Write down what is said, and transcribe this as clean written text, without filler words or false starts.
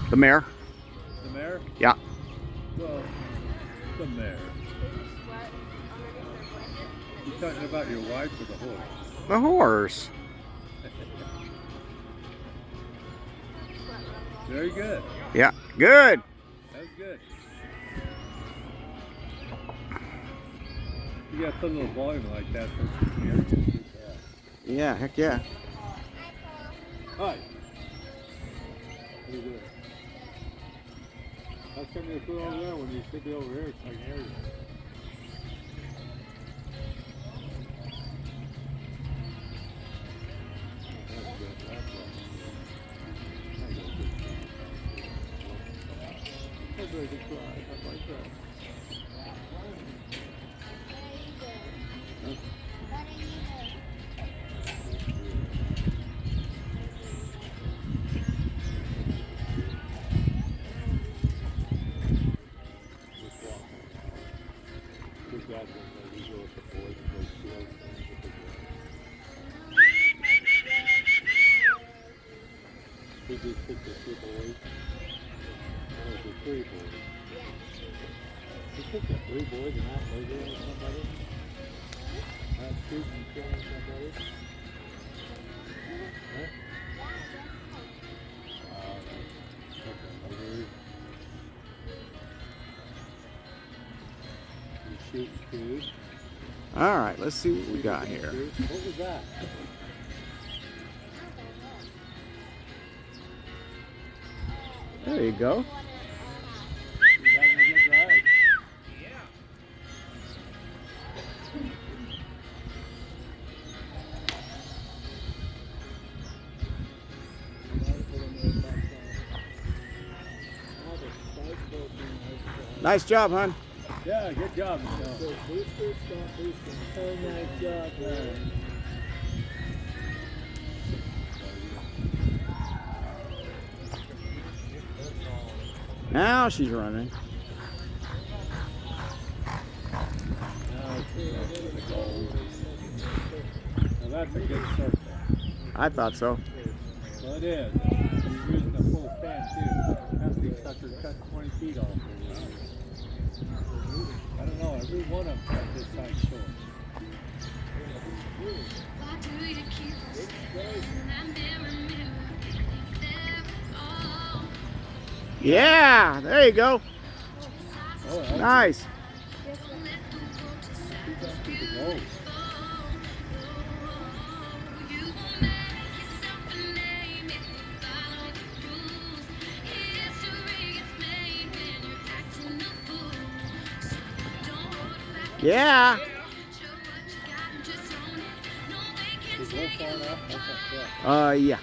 The mare. The mare? Yeah. Well, the mare. You talking about your wife or the horse? The horse. Very good. Yeah. Good. That was good. You gotta put a little volume like that so you can hear it. Yeah. Heck yeah. Hi. What are you doing? How come you put over there when you should be over here so I can hear you? That's good. That's good. That's very good try. I like that. Good job, we go with the boys and those field things with the boys. We just picked the 2 boys. Or the 3 boys. We picked the 3 boys and not murdering somebody. Not shooting and killing somebody. Huh? Okay. You shooting 2. All right. Let's see what we got here. What was that? There you go. You having a good ride? Nice job, hon. Yeah, good job, Michelle. Booster, stop boosting. Oh, nice job, man. Now she's running. Now that's a good circle. I thought so. Well, it is. You're using the full fan, too. That big sucker cut 20 feet off. I don't know, every one of them cut this side short. Yeah. There you go. Oh, that's Nice. Oh. Yeah. Is one far enough? Okay, yeah. Yeah.